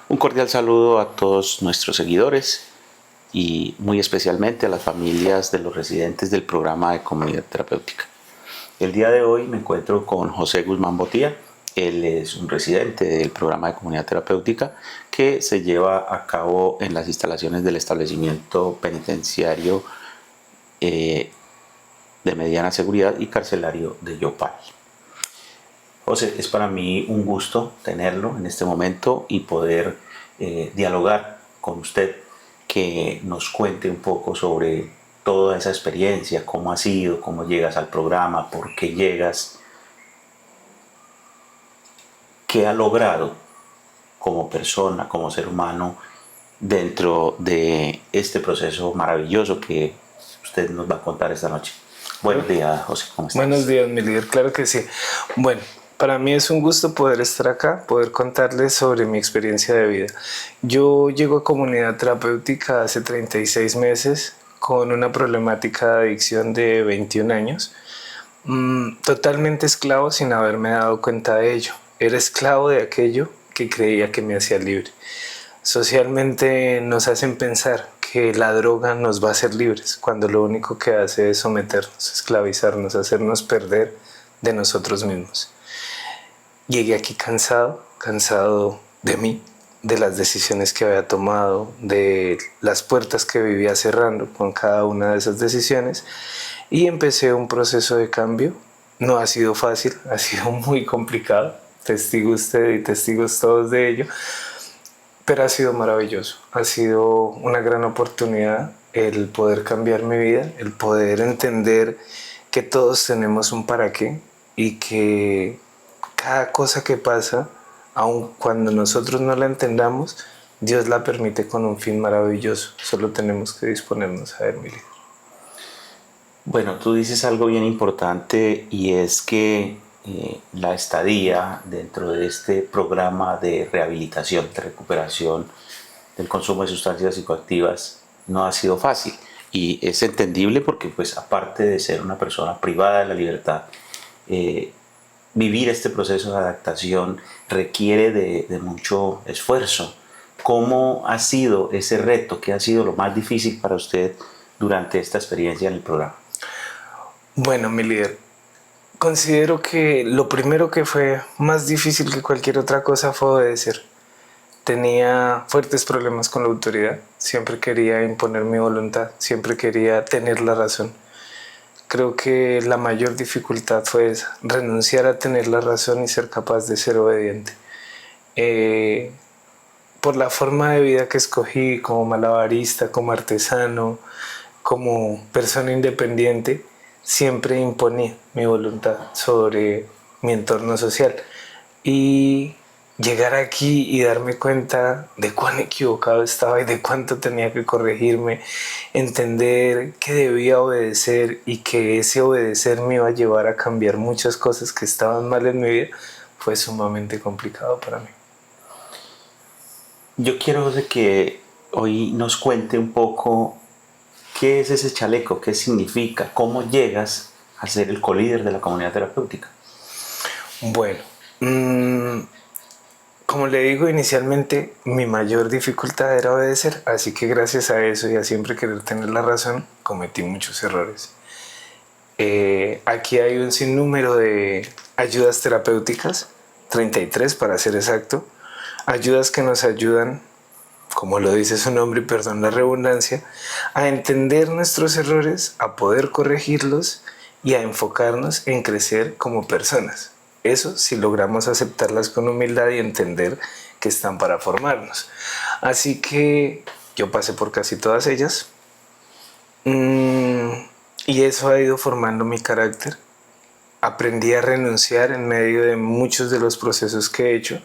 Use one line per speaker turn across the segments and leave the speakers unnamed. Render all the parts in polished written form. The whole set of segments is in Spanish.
Un cordial saludo a todos nuestros seguidores y muy especialmente a las familias de los residentes del programa de comunidad terapéutica. El día de hoy me encuentro con José Guzmán Botía. Él es un residente del programa de comunidad terapéutica que se lleva a cabo en las instalaciones del establecimiento penitenciario de mediana seguridad y carcelario de Yopal. José, es para mí un gusto tenerlo en este momento y poder dialogar con usted, que nos cuente un poco sobre toda esa experiencia, cómo ha sido, cómo llegas al programa, por qué llegas, qué ha logrado como persona, como ser humano dentro de este proceso maravilloso que usted nos va a contar esta noche. Buenos días, José, ¿cómo estás?
Buenos días, mi líder, claro que sí. Bueno, para mí es un gusto poder estar acá, poder contarles sobre mi experiencia de vida. Yo llego a comunidad terapéutica hace 36 meses con una problemática de adicción de 21 años, totalmente esclavo sin haberme dado cuenta de ello. Era esclavo de aquello que creía que me hacía libre. Socialmente nos hacen pensar que la droga nos va a hacer libres, cuando lo único que hace es someternos, esclavizarnos, hacernos perder de nosotros mismos. Llegué aquí cansado de mí, de las decisiones que había tomado, de las puertas que vivía cerrando con cada una de esas decisiones, y empecé un proceso de cambio. No ha sido fácil, ha sido muy complicado, testigo usted y testigos todos de ello, pero ha sido maravilloso, ha sido una gran oportunidad el poder cambiar mi vida, el poder entender que todos tenemos un para qué y que cada cosa que pasa, aun cuando nosotros no la entendamos, Dios la permite con un fin maravilloso. Solo tenemos que disponernos a él, mi líder.
Bueno, tú dices algo bien importante y es que la estadía dentro de este programa de rehabilitación, de recuperación del consumo de sustancias psicoactivas no ha sido fácil, y es entendible porque, pues, aparte de ser una persona privada de la libertad, vivir este proceso de adaptación requiere de mucho esfuerzo. ¿Cómo ha sido ese reto? ¿Qué ha sido lo más difícil para usted durante esta experiencia en el programa?
Bueno, mi líder, considero que lo primero que fue más difícil que cualquier otra cosa fue obedecer. Tenía fuertes problemas con la autoridad, siempre quería imponer mi voluntad, siempre quería tener la razón. Creo que la mayor dificultad fue esa, renunciar a tener la razón y ser capaz de ser obediente. Por la forma de vida que escogí como malabarista, como artesano, como persona independiente, siempre imponía mi voluntad sobre mi entorno social. Y llegar aquí y darme cuenta de cuán equivocado estaba y de cuánto tenía que corregirme, entender que debía obedecer y que ese obedecer me iba a llevar a cambiar muchas cosas que estaban mal en mi vida, fue sumamente complicado para mí.
Yo quiero, José, que hoy nos cuente un poco qué es ese chaleco, qué significa, cómo llegas a ser el colíder de la comunidad terapéutica.
Bueno, como le digo inicialmente, mi mayor dificultad era obedecer, así que gracias a eso y a siempre querer tener la razón, cometí muchos errores. Aquí hay un sinnúmero de ayudas terapéuticas, 33 para ser exacto, ayudas que nos ayudan, como lo dice su nombre, y perdón la redundancia, a entender nuestros errores, a poder corregirlos y a enfocarnos en crecer como personas. Eso si logramos aceptarlas con humildad y entender que están para formarnos. Así que yo pasé por casi todas ellas. Mm, y eso ha ido formando mi carácter. Aprendí a renunciar en medio de muchos de los procesos que he hecho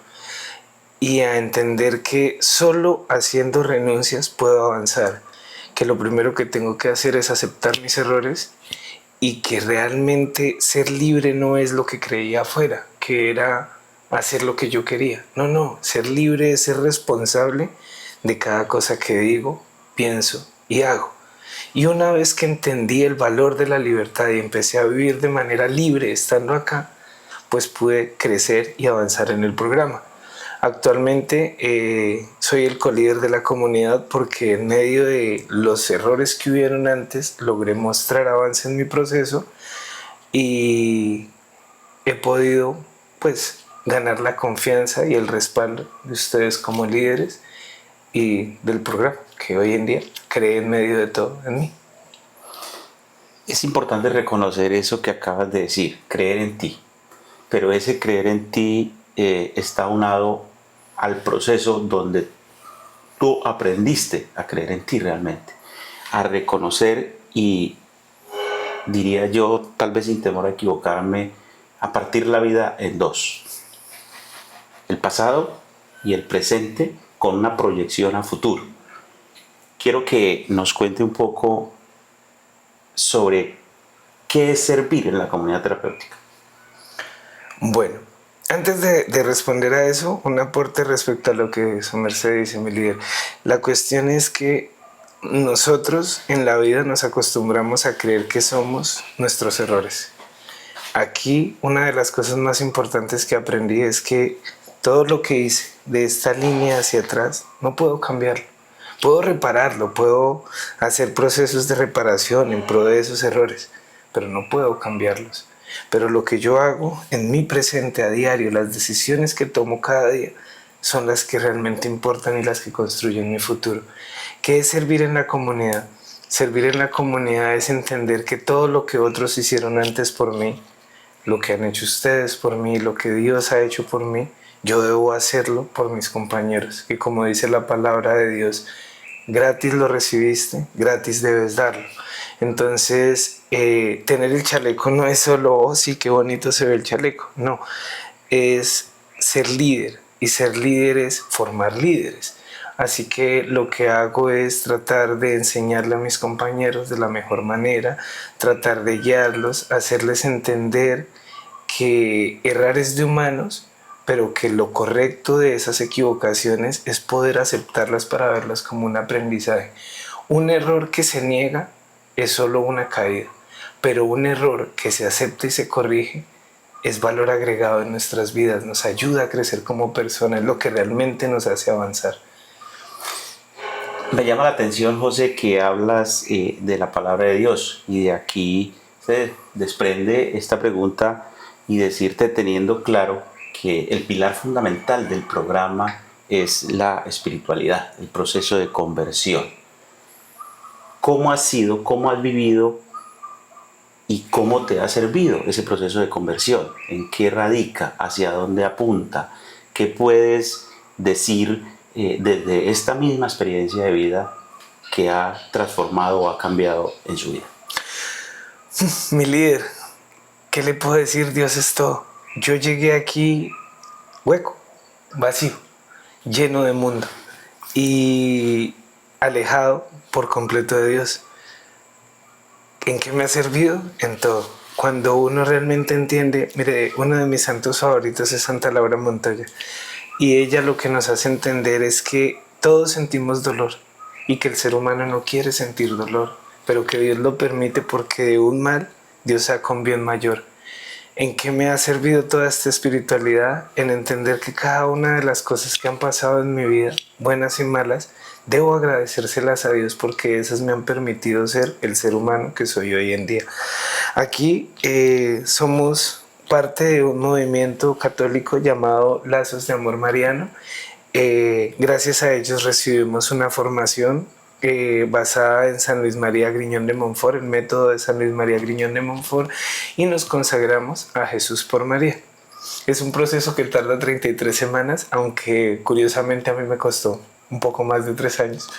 y a entender que solo haciendo renuncias puedo avanzar, que lo primero que tengo que hacer es aceptar mis errores y que realmente ser libre no es lo que creía afuera, que era hacer lo que yo quería. No, no, ser libre es ser responsable de cada cosa que digo, pienso y hago. Y una vez que entendí el valor de la libertad y empecé a vivir de manera libre estando acá, pues pude crecer y avanzar en el programa. Actualmente soy el colíder de la comunidad porque en medio de los errores que hubieron antes logré mostrar avance en mi proceso y he podido pues ganar la confianza y el respaldo de ustedes como líderes y del programa que hoy en día cree en medio de todo en mí.
Es importante reconocer eso que acabas de decir, creer en ti. Pero ese creer en ti está unado al proceso donde tú aprendiste a creer en ti realmente, a reconocer y diría yo, tal vez sin temor a equivocarme, a partir la vida en dos: el pasado y el presente con una proyección a futuro. Quiero que nos cuente un poco sobre qué es servir en la comunidad terapéutica.
Bueno, antes de responder a eso, un aporte respecto a lo que su merced dice, mi líder. La cuestión es que nosotros en la vida nos acostumbramos a creer que somos nuestros errores. Aquí una de las cosas más importantes que aprendí es que todo lo que hice de esta línea hacia atrás no puedo cambiarlo. Puedo repararlo, puedo hacer procesos de reparación en pro de esos errores, pero no puedo cambiarlos. Pero lo que yo hago en mi presente a diario, las decisiones que tomo cada día, son las que realmente importan y las que construyen mi futuro. ¿Qué es servir en la comunidad? Servir en la comunidad es entender que todo lo que otros hicieron antes por mí, lo que han hecho ustedes por mí, lo que Dios ha hecho por mí, yo debo hacerlo por mis compañeros. Y como dice la palabra de Dios, gratis lo recibiste, gratis debes darlo. Entonces, tener el chaleco no es solo, oh sí, qué bonito se ve el chaleco. No, es ser líder. Y ser líder es formar líderes. Así que lo que hago es tratar de enseñarle a mis compañeros de la mejor manera, tratar de guiarlos, hacerles entender que errar es de humanos, pero que lo correcto de esas equivocaciones es poder aceptarlas para verlas como un aprendizaje. Un error que se niega es solo una caída, pero un error que se acepta y se corrige es valor agregado en nuestras vidas, nos ayuda a crecer como personas, es lo que realmente nos hace avanzar.
Me llama la atención, José, que hablas de la palabra de Dios, y de aquí se desprende esta pregunta y decirte, teniendo claro que el pilar fundamental del programa es la espiritualidad, el proceso de conversión. ¿Cómo has sido, cómo has vivido y cómo te ha servido ese proceso de conversión? ¿En qué radica? ¿Hacia dónde apunta? ¿Qué puedes decir desde esta misma experiencia de vida que ha transformado o ha cambiado en su vida?
Mi líder, ¿qué le puedo decir? Dios es todo. Yo llegué aquí hueco, vacío, lleno de mundo y alejado por completo de Dios. ¿En qué me ha servido? En todo. Cuando uno realmente entiende, mire, uno de mis santos favoritos es Santa Laura Montoya, y ella lo que nos hace entender es que todos sentimos dolor y que el ser humano no quiere sentir dolor, pero que Dios lo permite porque de un mal Dios saca un bien mayor. ¿En qué me ha servido toda esta espiritualidad? En entender que cada una de las cosas que han pasado en mi vida, buenas y malas, debo agradecérselas a Dios porque esas me han permitido ser el ser humano que soy hoy en día. Aquí somos parte de un movimiento católico llamado Lazos de Amor Mariano. Gracias a ellos recibimos una formación basada en San Luis María Griñón de Montfort, el método de San Luis María Griñón de Montfort, y nos consagramos a Jesús por María. Es un proceso que tarda 33 semanas, aunque curiosamente a mí me costó un poco más de 3 años,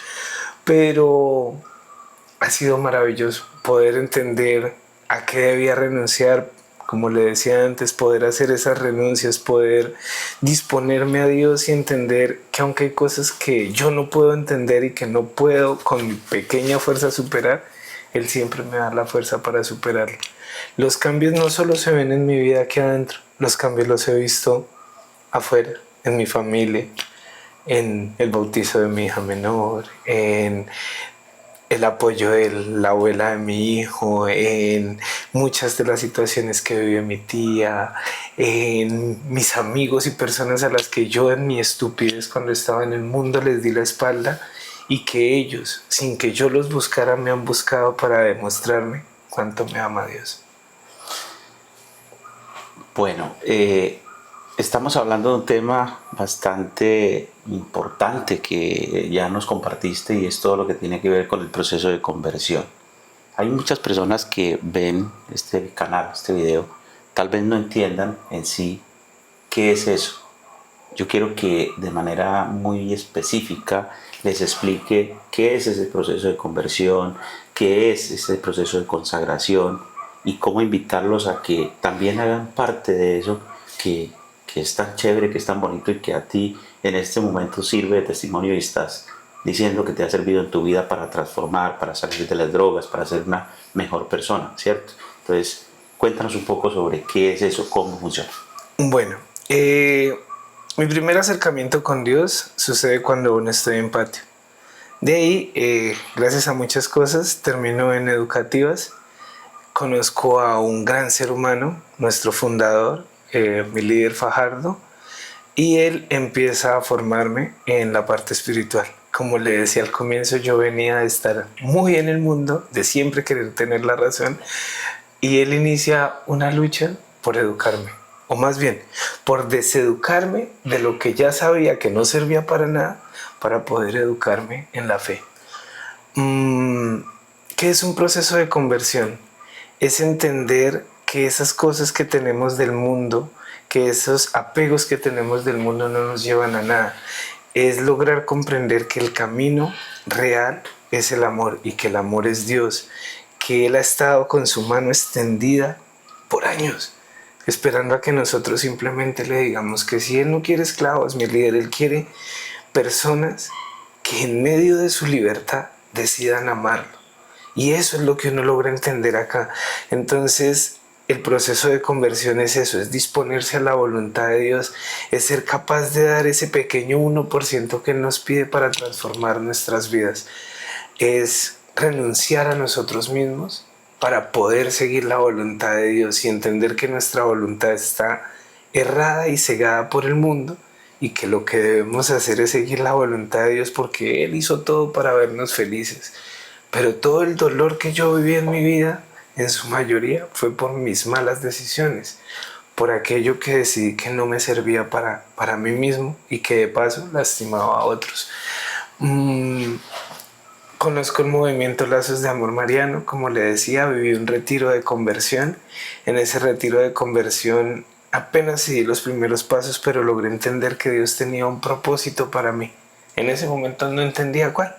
pero ha sido maravilloso poder entender a qué debía renunciar, como le decía antes, poder hacer esas renuncias, poder disponerme a Dios y entender que aunque hay cosas que yo no puedo entender y que no puedo con mi pequeña fuerza superar, Él siempre me da la fuerza para superarlo. Los cambios no solo se ven en mi vida aquí adentro, los cambios los he visto afuera, en mi familia, en el bautizo de mi hija menor, en el apoyo de la abuela de mi hijo, en muchas de las situaciones que vive mi tía, en mis amigos y personas a las que yo en mi estupidez cuando estaba en el mundo les di la espalda y que ellos, sin que yo los buscara, me han buscado para demostrarme cuánto me ama Dios.
Bueno, estamos hablando de un tema bastante importante que ya nos compartiste y es todo lo que tiene que ver con el proceso de conversión. Hay muchas personas que ven este canal, este video, tal vez no entiendan en sí qué es eso. Yo quiero que de manera muy específica les explique qué es ese proceso de conversión, qué es ese proceso de consagración y cómo invitarlos a que también hagan parte de eso que es tan chévere, que es tan bonito y que a ti en este momento sirve de testimonio y estás diciendo que te ha servido en tu vida para transformar, para salir de las drogas, para ser una mejor persona, ¿cierto? Entonces, cuéntanos un poco sobre qué es eso, cómo funciona.
Bueno, mi primer acercamiento con Dios sucede cuando aún estoy en patio. De ahí, gracias a muchas cosas, termino en educativas. Conozco a un gran ser humano, nuestro fundador, mi líder Fajardo, y él empieza a formarme en la parte espiritual. Como le decía al comienzo, yo venía de estar muy en el mundo, de siempre querer tener la razón, y él inicia una lucha por educarme, o más bien, por deseducarme de lo que ya sabía que no servía para nada, para poder educarme en la fe. ¿Qué es un proceso de conversión? Es entender que esas cosas que tenemos del mundo, que esos apegos que tenemos del mundo no nos llevan a nada. Es lograr comprender que el camino real es el amor y que el amor es Dios, que Él ha estado con su mano extendida por años, esperando a que nosotros simplemente le digamos que si Él no quiere esclavos, mi líder, Él quiere personas que en medio de su libertad decidan amarlo. Y eso es lo que uno logra entender acá. Entonces, el proceso de conversión es eso, es disponerse a la voluntad de Dios, es ser capaz de dar ese pequeño 1% que Él nos pide para transformar nuestras vidas. Es renunciar a nosotros mismos para poder seguir la voluntad de Dios y entender que nuestra voluntad está errada y cegada por el mundo y que lo que debemos hacer es seguir la voluntad de Dios porque Él hizo todo para vernos felices. Pero todo el dolor que yo viví en mi vida, en su mayoría, fue por mis malas decisiones, por aquello que decidí que no me servía para mí mismo y que de paso lastimaba a otros. Conozco el movimiento Lazos de Amor Mariano, como le decía, viví un retiro de conversión. En ese retiro de conversión apenas di los primeros pasos, pero logré entender que Dios tenía un propósito para mí. En ese momento no entendía cuál,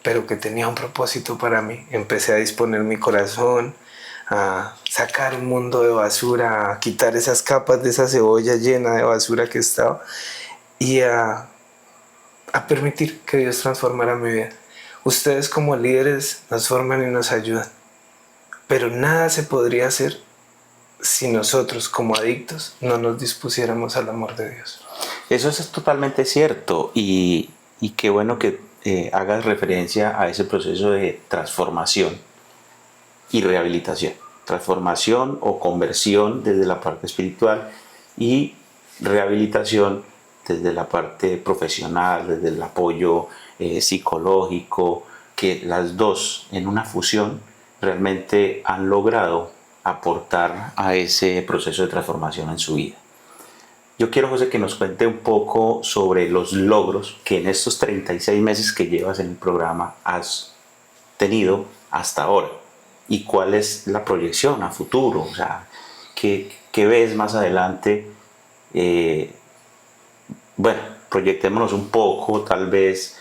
pero que tenía un propósito para mí. Empecé a disponer mi corazón, a sacar un mundo de basura, a quitar esas capas de esa cebolla llena de basura que estaba y a permitir que Dios transformara mi vida. Ustedes como líderes nos forman y nos ayudan, pero nada se podría hacer si nosotros como adictos no nos dispusiéramos al amor de Dios.
Eso es totalmente cierto y qué bueno que hagas referencia a ese proceso de transformación y rehabilitación. Transformación o conversión desde la parte espiritual y rehabilitación desde la parte profesional, desde el apoyo psicológico, que las dos en una fusión realmente han logrado aportar a ese proceso de transformación en su vida. Yo quiero, José, que nos cuente un poco sobre los logros que en estos 36 meses que llevas en el programa has tenido hasta ahora y cuál es la proyección a futuro, o sea, qué ves más adelante. Bueno, proyectémonos un poco, tal vez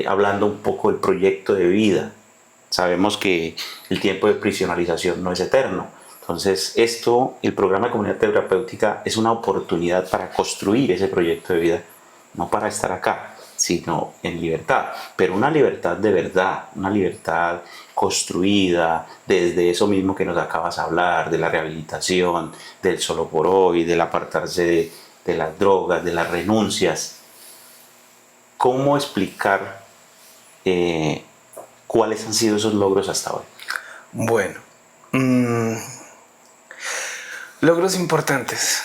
hablando un poco del proyecto de vida, Sabemos que el tiempo de prisionalización no es eterno. Entonces, el programa de comunidad terapéutica es una oportunidad para construir ese proyecto de vida, no para estar acá, sino en libertad, pero una libertad de verdad, una libertad construida desde eso mismo que nos acabas de hablar, de la rehabilitación, del solo por hoy, del apartarse de las drogas, de las renuncias. ¿Cómo explicar cuáles han sido esos logros hasta hoy?
Bueno, logros importantes.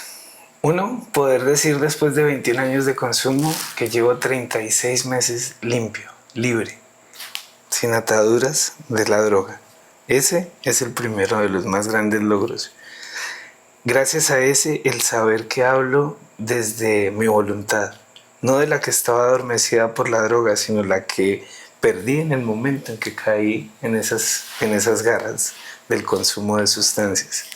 Uno, poder decir después de 21 años de consumo que llevo 36 meses limpio, libre, sin ataduras de la droga. Ese es el primero de los más grandes logros. Gracias a ese, el saber que hablo desde mi voluntad, no de la que estaba adormecida por la droga, sino la que perdí en el momento en que caí en esas garras del consumo de sustancias.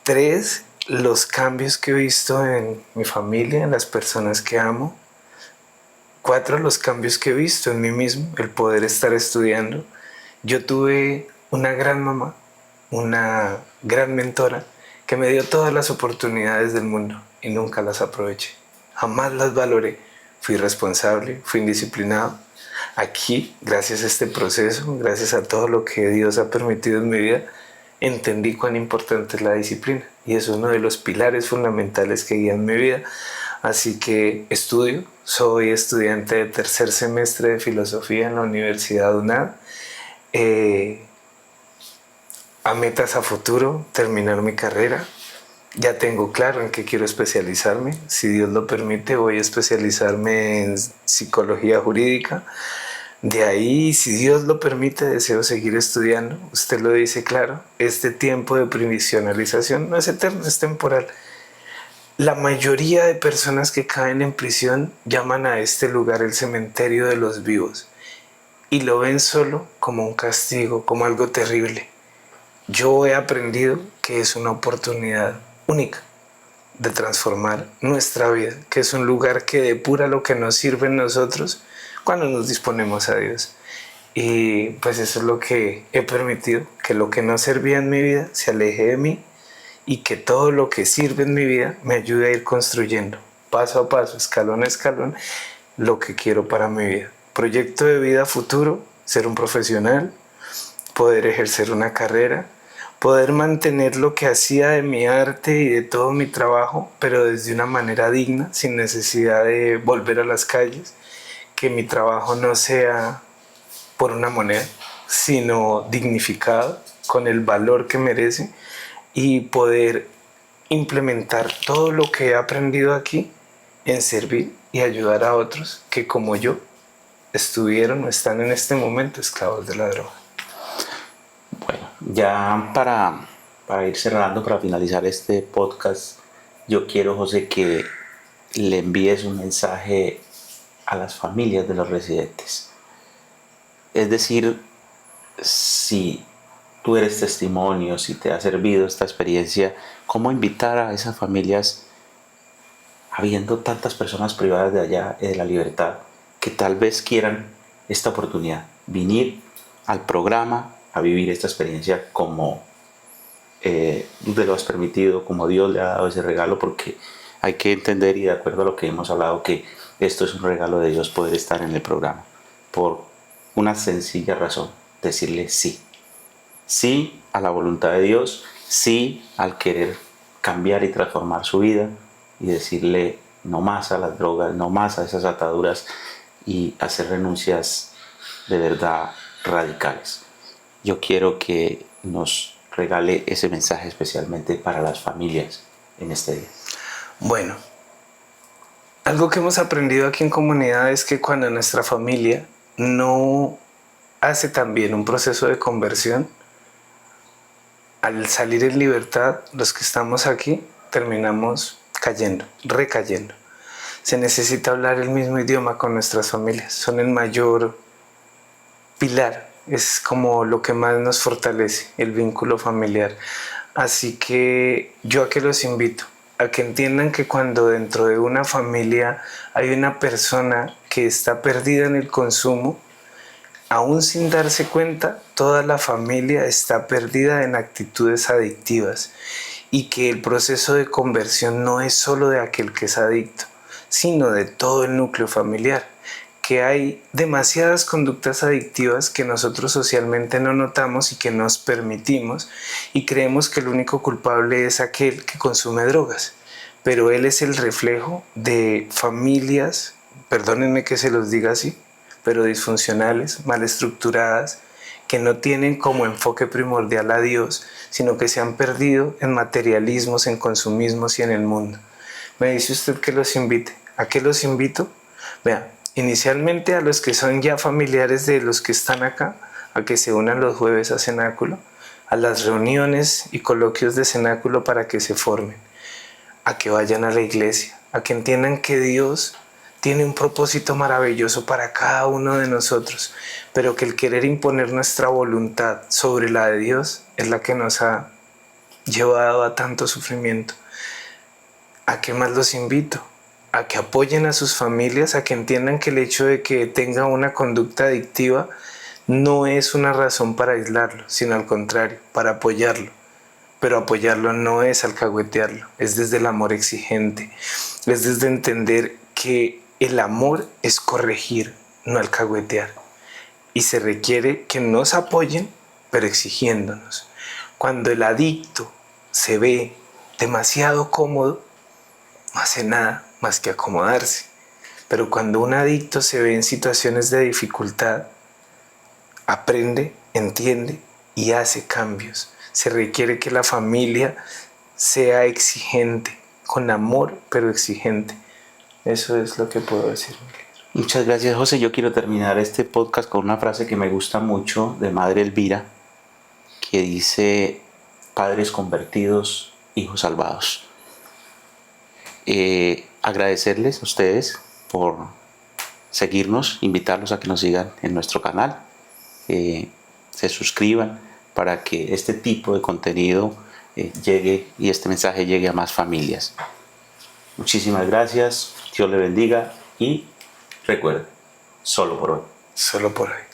3, los cambios que he visto en mi familia, en las personas que amo. 4, los cambios que he visto en mí mismo, el poder estar estudiando. Yo tuve una gran mamá, una gran mentora, que me dio todas las oportunidades del mundo y nunca las aproveché. Jamás las valoré. Fui responsable, fui indisciplinado. Aquí, gracias a este proceso, gracias a todo lo que Dios ha permitido en mi vida, entendí cuán importante es la disciplina y es uno de los pilares fundamentales que guían mi vida. Así que estudio, soy estudiante de tercer semestre de filosofía en la Universidad UNAD. A metas a futuro, terminar mi carrera. Ya tengo claro en qué quiero especializarme. Si Dios lo permite, voy a especializarme en psicología jurídica. De ahí, si Dios lo permite, deseo seguir estudiando. Usted lo dice claro, este tiempo de provisionalización no es eterno, es temporal. La mayoría de personas que caen en prisión llaman a este lugar el cementerio de los vivos y lo ven solo como un castigo, como algo terrible. Yo he aprendido que es una oportunidad única de transformar nuestra vida, que es un lugar que depura lo que nos sirve en nosotros cuando nos disponemos a Dios. Y pues eso es lo que he permitido, que lo que no servía en mi vida se aleje de mí y que todo lo que sirve en mi vida me ayude a ir construyendo paso a paso, escalón a escalón, lo que quiero para mi vida. Proyecto de vida futuro, ser un profesional, poder ejercer una carrera, poder mantener lo que hacía de mi arte y de todo mi trabajo, pero desde una manera digna, sin necesidad de volver a las calles, que mi trabajo no sea por una moneda, sino dignificado, con el valor que merece, y poder implementar todo lo que he aprendido aquí en servir y ayudar a otros que como yo estuvieron o están en este momento esclavos de la droga.
Bueno, ya para ir cerrando, para finalizar este podcast, yo quiero, José, que le envíes un mensaje a las familias de los residentes. Es decir, si tú eres testimonio, si te ha servido esta experiencia, ¿cómo invitar a esas familias, habiendo tantas personas privadas de allá de la libertad, que tal vez quieran esta oportunidad, venir al programa a vivir esta experiencia como tú te lo has permitido, como Dios le ha dado ese regalo? Porque hay que entender, y de acuerdo a lo que hemos hablado, que esto es un regalo de Dios, poder estar en el programa, por una sencilla razón: decirle sí. Sí a la voluntad de Dios, sí al querer cambiar y transformar su vida, y decirle no más a las drogas, no más a esas ataduras, y hacer renuncias de verdad radicales. Yo quiero que nos regale ese mensaje especialmente para las familias en este día.
Bueno, algo que hemos aprendido aquí en comunidad es que cuando nuestra familia no hace también un proceso de conversión, al salir en libertad, los que estamos aquí terminamos cayendo, recayendo. Se necesita hablar el mismo idioma con nuestras familias, son el mayor pilar, es como lo que más nos fortalece, el vínculo familiar. Así que yo a que los invito a que entiendan que cuando dentro de una familia hay una persona que está perdida en el consumo, aún sin darse cuenta, toda la familia está perdida en actitudes adictivas y que el proceso de conversión no es solo de aquel que es adicto, sino de todo el núcleo familiar, que hay demasiadas conductas adictivas que nosotros socialmente no notamos y que nos permitimos y creemos que el único culpable es aquel que consume drogas, pero él es el reflejo de familias, perdónenme que se los diga así, pero disfuncionales, mal estructuradas, que no tienen como enfoque primordial a Dios, sino que se han perdido en materialismos, en consumismos y en el mundo. Me dice usted que los invite. ¿A qué los invito? Vean, inicialmente a los que son ya familiares de los que están acá, a que se unan los jueves a cenáculo, a las reuniones y coloquios de cenáculo para que se formen, a que vayan a la iglesia, a que entiendan que Dios tiene un propósito maravilloso para cada uno de nosotros, pero que el querer imponer nuestra voluntad sobre la de Dios es la que nos ha llevado a tanto sufrimiento. ¿A qué más los invito? A que apoyen a sus familias, a que entiendan que el hecho de que tenga una conducta adictiva no es una razón para aislarlo, sino al contrario, para apoyarlo. Pero apoyarlo no es alcahuetearlo, es desde el amor exigente, es desde entender que el amor es corregir, no alcahuetear. Y se requiere que nos apoyen, pero exigiéndonos. Cuando el adicto se ve demasiado cómodo, no hace nada más que acomodarse. Pero cuando un adicto se ve en situaciones de dificultad, aprende, entiende y hace cambios. Se requiere que la familia sea exigente, con amor, pero exigente. Eso es lo que puedo decir.
Muchas gracias, José. Yo quiero terminar este podcast con una frase que me gusta mucho de Madre Elvira, que dice: padres convertidos, hijos salvados. Agradecerles a ustedes por seguirnos, invitarlos a que nos sigan en nuestro canal, se suscriban para que este tipo de contenido llegue y este mensaje llegue a más familias. Muchísimas gracias, Dios le bendiga y recuerden, solo por hoy.
Solo por hoy.